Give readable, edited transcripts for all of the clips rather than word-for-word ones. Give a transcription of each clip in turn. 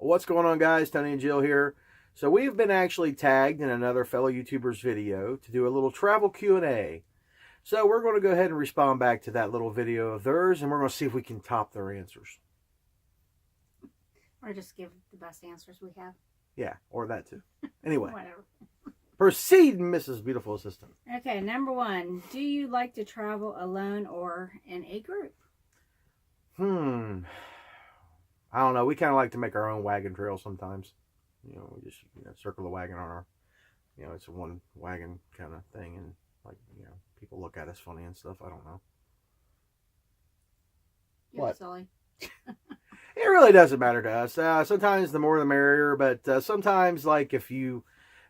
What's going on, guys? Tony and Jill here. So we've been actually tagged in another fellow YouTuber's video to do a little travel Q&A. So we're going to go ahead and respond back to that little video of theirs, and we're going to see if we can top their answers. Or just give the best answers we have. Yeah, or that too. Anyway. Whatever. Proceed, Mrs. Beautiful Assistant. Okay, number one. Do you like to travel alone or in a group? I don't know. We kind of like to make our own wagon trail sometimes. We just circle the wagon on our, it's a one wagon kind of thing, and people look at us funny and stuff. I don't know. You're silly. It really doesn't matter to us. Sometimes the more the merrier, but sometimes, like, if you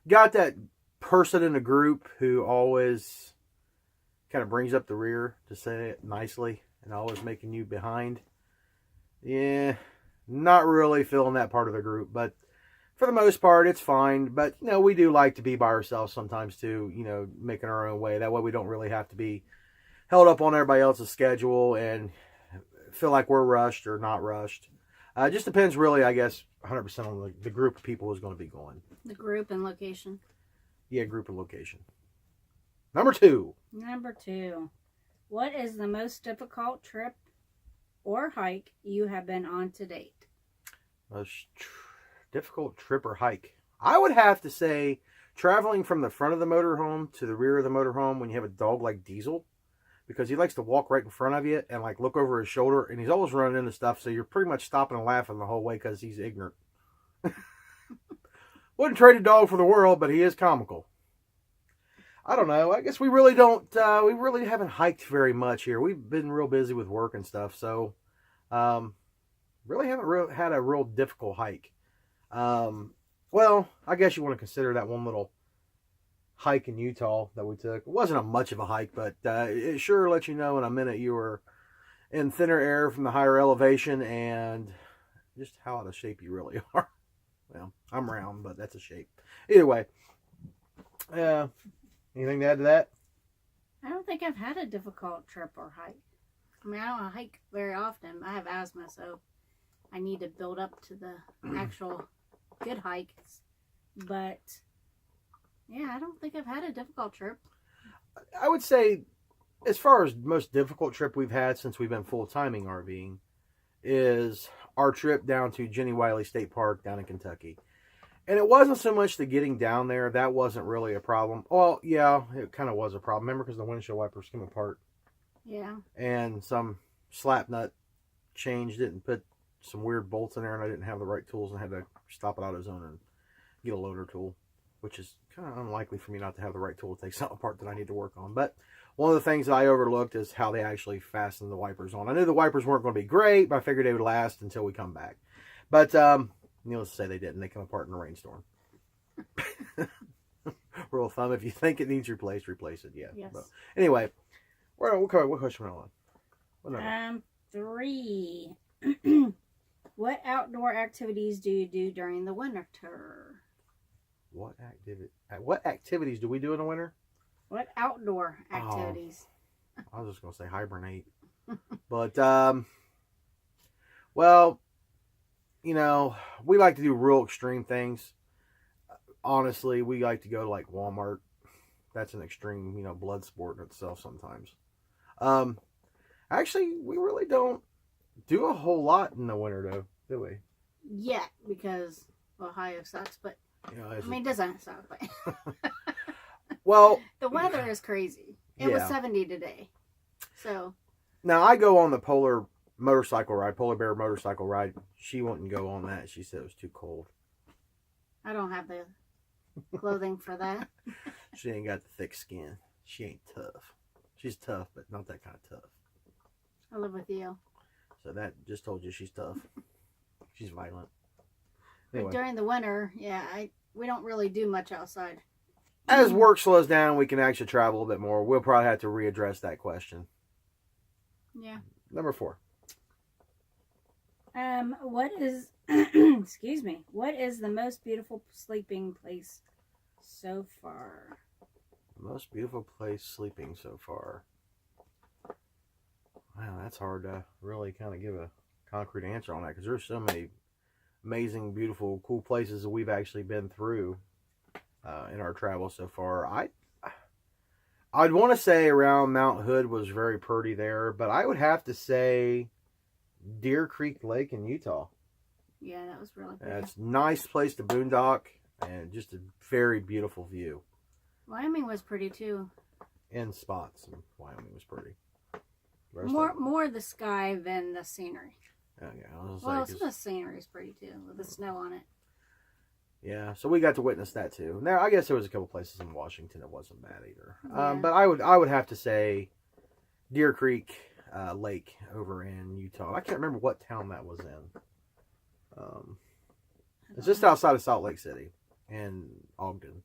got that person in a group who always kind of brings up the rear, to say it nicely, and always making you behind, yeah, not really feeling that part of the group. But for the most part, it's fine. But, we do like to be by ourselves sometimes too, making our own way. That way we don't really have to be held up on everybody else's schedule and feel like we're rushed or not rushed. It just depends really, I guess, 100% on the group of people who's going to be going. The group and location. Yeah, group and location. Number two. What is the most difficult trip or hike you have been on to date? Most difficult trip or hike? I would have to say traveling from the front of the motorhome to the rear of the motorhome when you have a dog like Diesel. Because he likes to walk right in front of you and like look over his shoulder, and he's always running into stuff, so you're pretty much stopping and laughing the whole way because he's ignorant. Wouldn't trade a dog for the world, but he is comical. I don't know. I guess we really don't. We really haven't hiked very much here. We've been real busy with work and stuff, so really haven't had a real difficult hike. Well, I guess you want to consider that one little hike in Utah that we took. It wasn't much of a hike, but it sure lets you know in a minute you were in thinner air from the higher elevation and just how out of shape you really are. Well, I'm round, but that's a shape. Either way, anything to add to that? I don't think I've had a difficult trip or hike. I mean, I don't hike very often. I have asthma, so I need to build up to the actual good hikes. But yeah, I don't think I've had a difficult trip. I would say, as far as most difficult trip we've had since we've been full-timing RVing, is our trip down to Wiley State Park down in Kentucky. And it wasn't so much the getting down there. That wasn't really a problem. Well, yeah, it kind of was a problem. Remember, because the windshield wipers came apart. Yeah. And some slap nut changed it and put some weird bolts in there, and I didn't have the right tools and had to stop it out of zone and get a loader tool, which is kind of unlikely for me not to have the right tool to take something apart that I need to work on. But one of the things that I overlooked is how they actually fasten the wipers on. I knew the wipers weren't going to be great, but I figured they would last until we come back. But needless to say, they didn't. They come apart in a rainstorm. Rule of thumb, if you think it needs replaced, replace it. Yeah. Yes. But anyway, what question are we on? 3. What outdoor activities do you do during the winter? What activities do we do in the winter? What outdoor activities? I was just going to say hibernate. But, well, we like to do real extreme things. Honestly, we like to go to like Walmart. That's an extreme, blood sport in itself sometimes. Actually, we really don't do a whole lot in the winter, though, do we? Yeah, because Ohio sucks, but it doesn't suck, but well, the weather is crazy. It was 70 today. So now I go on the polar bear motorcycle ride. She wouldn't go on that. She said it was too cold. I don't have the clothing for that. She ain't got the thick skin. She ain't tough. She's tough, but not that kind of tough. I live with you. So that just told you she's tough. She's violent. Anyway. During the winter, we don't really do much outside. As work slows down, we can actually travel a bit more. We'll probably have to readdress that question. Yeah. Number 4. What is excuse me, what is the most beautiful sleeping place so far? The most beautiful place sleeping so far. Wow, that's hard to really kind of give a concrete answer on that, because there's so amazing, beautiful, cool places that we've actually been through in our travels so far. I'd want to say around Mount Hood was very pretty there, but I would have to say Deer Creek Lake in Utah. Yeah, that was really pretty. It's a nice place to boondock and just a very beautiful view. Wyoming was pretty too. In spots, and Wyoming was pretty. More the sky than the scenery. Okay, Well, some of the scenery is pretty too, with the snow on it. Yeah, so we got to witness that too. Now, I guess there was a couple places in Washington that wasn't bad either. Yeah. But I would have to say Deer Creek Lake over in Utah. I can't remember what town that was in. It's just outside of Salt Lake City in Ogden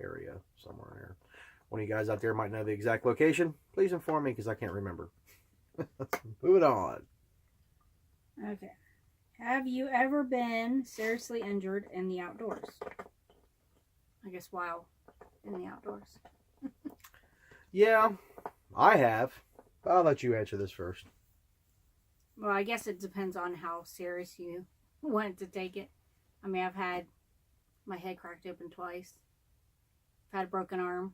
area, somewhere in there. One of you guys out there might know the exact location. Please inform me because I can't remember. Moving on. Okay. Have you ever been seriously injured in the outdoors? I guess while in the outdoors. Yeah, I have. I'll let you answer this first. Well, I guess it depends on how serious you wanted to take it. I mean, I've had my head cracked open twice. I've had a broken arm.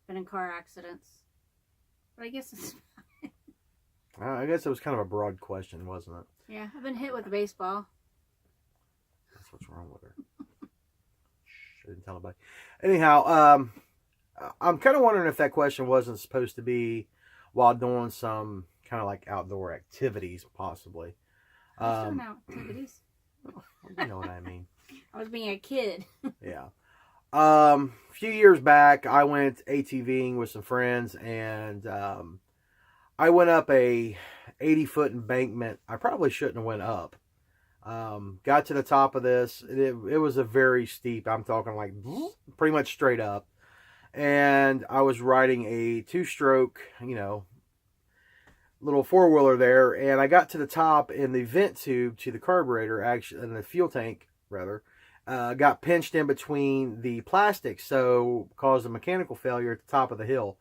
Been in car accidents. But I guess it's... I guess it was kind of a broad question, wasn't it? Yeah, I've been hit with a baseball. That's what's wrong with her. Shh, I didn't tell nobody. Anyhow, I'm kind of wondering if that question wasn't supposed to be while doing some kind of like outdoor activities, possibly. I was doing activities. You know what I mean. I was being a kid. Yeah. A few years back, I went ATVing with some friends, and I went up a 80-foot embankment. I probably shouldn't have went up. Got to the top of this. It was a very steep, I'm talking like pretty much straight up. And I was riding a 2-stroke, little 4-wheeler there. And I got to the top, and the vent tube to the carburetor, actually, and the fuel tank, rather, got pinched in between the plastic, so caused a mechanical failure at the top of the hill.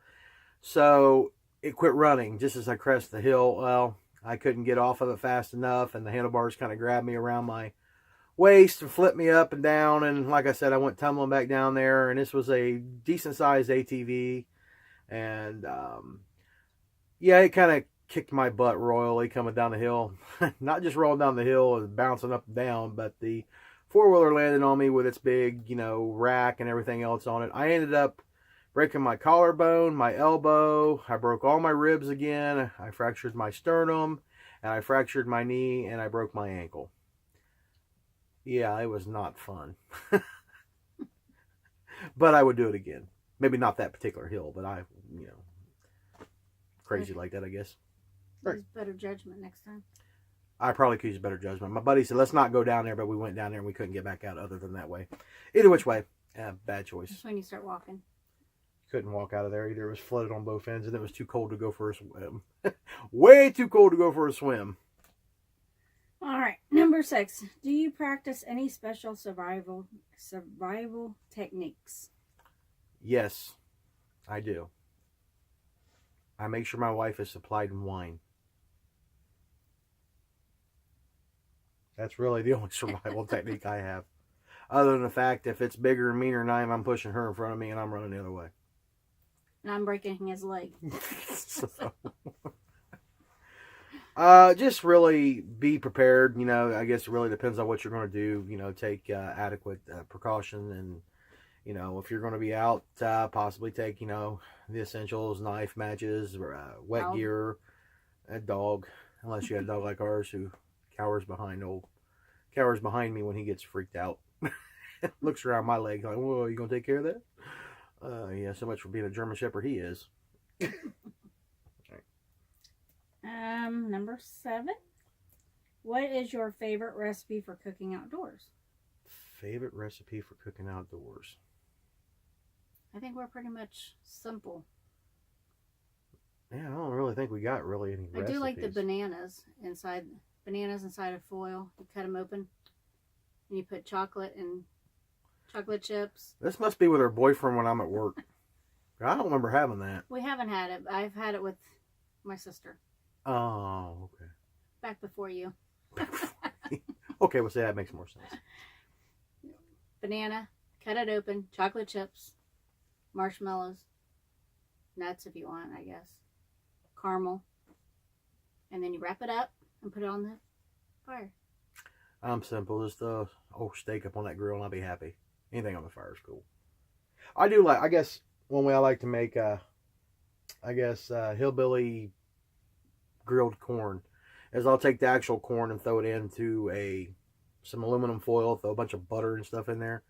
So it quit running just as I crested the hill. Well, I couldn't get off of it fast enough, and the handlebars kind of grabbed me around my waist and flipped me up and down. And like I said, I went tumbling back down there, and this was a decent-sized ATV. And, yeah, it kind of kicked my butt royally coming down the hill. Not just rolling down the hill and bouncing up and down, but the 4-wheeler landed on me with its big, rack and everything else on it. I ended up breaking my collarbone, my elbow. I broke all my ribs again. I fractured my sternum, and I fractured my knee, and I broke my ankle. Yeah, it was not fun. But I would do it again. Maybe not that particular hill, but crazy like that, I guess. Use better judgment next time. I probably could use better judgment. My buddy said, let's not go down there, but we went down there and we couldn't get back out other than that way. Either which way, bad choice. Just when you start walking. Couldn't walk out of there either. It was flooded on both ends, and it was too cold to go for a swim. Way too cold to go for a swim. All right, number 6. Do you practice any special survival techniques? Yes, I do. I make sure my wife is supplied in wine. That's really the only survival technique I have. Other than the fact, if it's bigger and meaner than I am, I'm pushing her in front of me and I'm running the other way. And I'm breaking his leg. Just really be prepared. I guess it really depends on what you're going to do. Take adequate precaution. And, if you're going to be out, possibly take, the essentials, knife, matches, wet gear, a dog. Unless you have a dog like ours who cowers behind me when he gets freaked out. Looks around my leg like, whoa, you going to take care of that? Yeah, so much for being a German Shepherd he is. Number 7. What is your favorite recipe for cooking outdoors? Favorite recipe for cooking outdoors? I think we're pretty much simple. Yeah, I don't really think we got really any recipes. I do like the bananas inside of foil. You cut them open, and you put chocolate and chocolate chips. This must be with her boyfriend when I'm at work. I don't remember having that. We haven't had it. I've had it with my sister. Oh, okay. Back before you. Okay, we'll say that makes more sense. Banana, cut it open, chocolate chips, marshmallows, nuts if you want, I guess, caramel, and then you wrap it up and put it on the fire. I'm simple. Just steak up on that grill and I'll be happy. Anything on the fire is cool. I do like, I guess, one way I like to make, hillbilly grilled corn is I'll take the actual corn and throw it into some aluminum foil, throw a bunch of butter and stuff in there,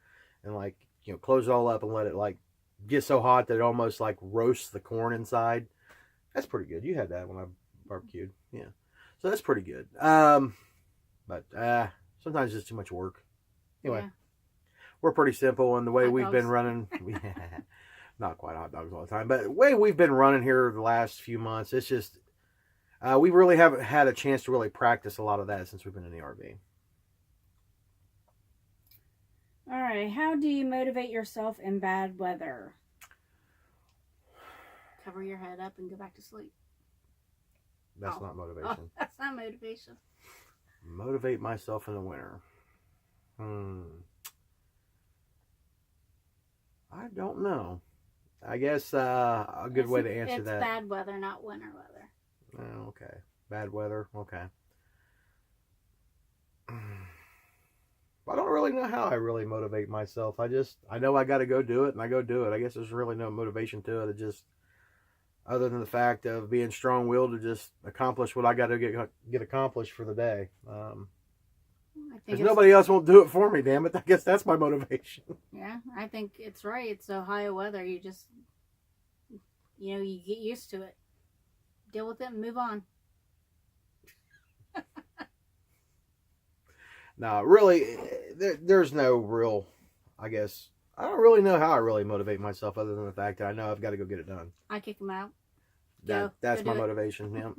and close it all up and let it get so hot that it almost roasts the corn inside. That's pretty good. You had that when I barbecued. Yeah. So that's pretty good. But sometimes it's too much work. Anyway, we're pretty simple, and the way we've been running, not quite hot dogs all the time, but the way we've been running here the last few months, it's just, we really haven't had a chance to really practice a lot of that since we've been in the RV. All right. How do you motivate yourself in bad weather? Cover your head up and go back to sleep. That's not motivation. Oh, that's not motivation. Motivate myself in the winter. I don't know. I guess a good way to answer that. It's bad weather, not winter weather. Oh, okay. Bad weather. Okay. I don't really know how I really motivate myself. I know I got to go do it, and I go do it. I guess there's really no motivation to it. It just, other than the fact of being strong-willed to just accomplish what I got to get accomplished for the day. Because nobody else won't do it for me, damn it. I guess that's my motivation. Yeah, I think it's right. It's Ohio weather. You just, you get used to it. Deal with it and move on. No, really, there's no real, I guess, I don't really know how I really motivate myself other than the fact that I know I've got to go get it done. I kick him out. That's my motivation. Yeah.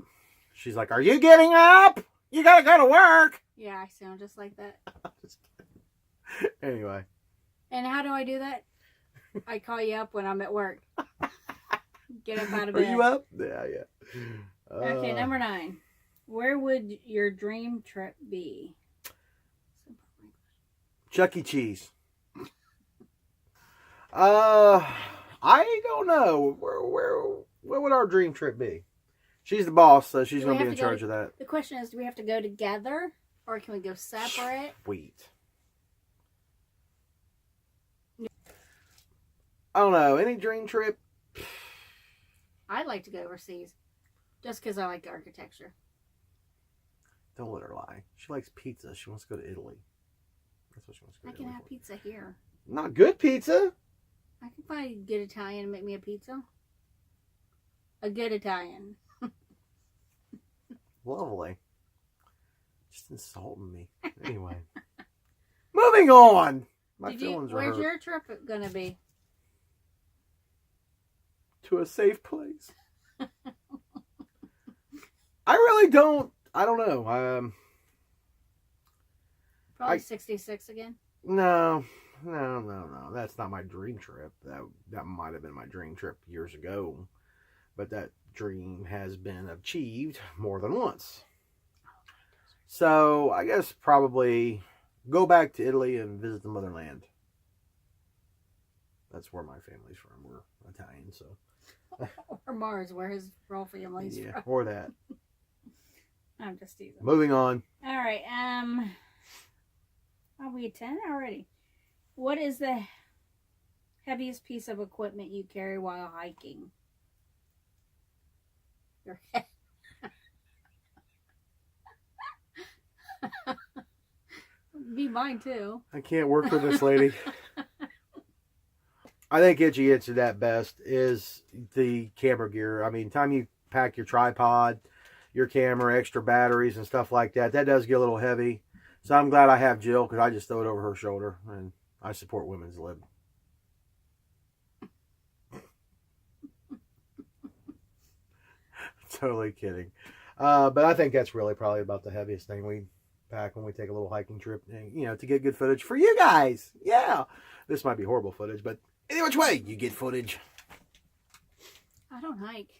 She's like, "Are you getting up? You got to go to work." Yeah, I sound just like that. Anyway. And how do I do that? I call you up when I'm at work. Get up out of bed. Are you up? Yeah. Okay, number 9. Where would your dream trip be? Chuck E. Cheese. I don't know. What would our dream trip be? She's the boss, so she's going to be in charge of that. The question is, do we have to go together, or can we go separate? Sweet. I don't know. Any dream trip? I'd like to go overseas, just because I like architecture. Don't let her lie. She likes pizza. She wants to go to Italy. That's what she wants to go to. I can have pizza here. Not good pizza. I can find a good Italian and make me a pizza. A good Italian. Lovely. Just insulting me. Anyway. Moving on. My feelings are hurt. Where's your trip going to be? To a safe place. I really don't. I don't know. Probably 66 again. No. That's not my dream trip. That might have been my dream trip years ago, but that dream has been achieved more than once. So I guess probably go back to Italy and visit the motherland. That's where my family's from. We're Italian, so. Or Mars, where his royal family's from. Or that. I'm just teasing. Moving on. All right. Are we at 10 already? What is the heaviest piece of equipment you carry while hiking? Your head. Be mine too. I can't work with this lady. I think Itchy at best is the camera gear. I mean, time you pack your tripod, your camera, extra batteries and stuff like that, that does get a little heavy. So I'm glad I have Jill, because I just throw it over her shoulder, and I support women's lib. Totally kidding. But I think that's really probably about the heaviest thing we pack when we take a little hiking trip, to get good footage for you guys. Yeah. This might be horrible footage, but any which way, you get footage. I don't hike.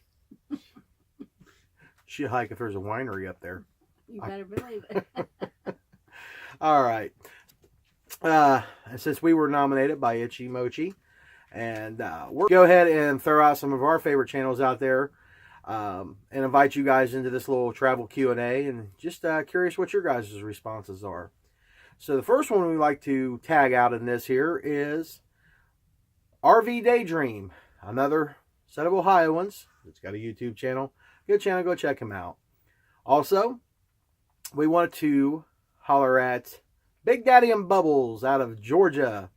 She'll hike if there's a winery up there. You better believe it. All right. Since we were nominated by Itchymoche, and we'll go ahead and throw out some of our favorite channels out there, and invite you guys into this little travel Q&A, and just curious what your guys' responses are. So the first one we like to tag out in this here is RV Daydream, another set of Ohioans. It's got a YouTube channel. Good channel, go check him out. Also, we wanted to holler at Big Daddy and Bubbles out of Georgia.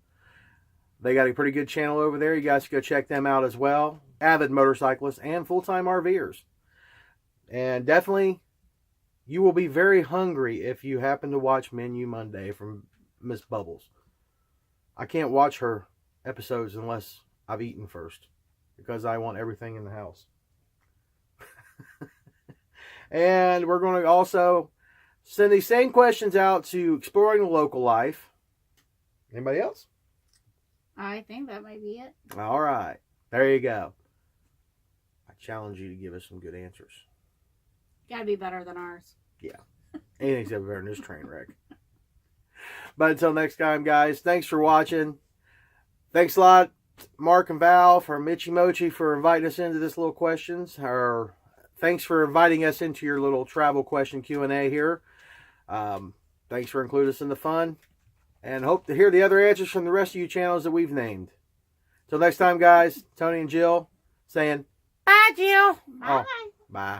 They got a pretty good channel over there. You guys can go check them out as well. Avid motorcyclists and full-time RVers. And definitely, you will be very hungry if you happen to watch Menu Monday from Miss Bubbles. I can't watch her episodes unless I've eaten first, because I want everything in the house. And we're going to also send these same questions out to Exploring the Local Life. Anybody else? I think that might be it. All right. There you go. I challenge you to give us some good answers. Gotta be better than ours. Yeah. Anything's ever better than this train wreck. But until next time, guys, thanks for watching. Thanks a lot, Mark and Val from Itchymoche, for inviting us into this little questions. Or thanks for inviting us into your little travel question Q&A here. Thanks for including us in the fun. And hope to hear the other answers from the rest of you channels that we've named. Till next time, guys, Tony and Jill saying, Bye, Jill. Bye. bye.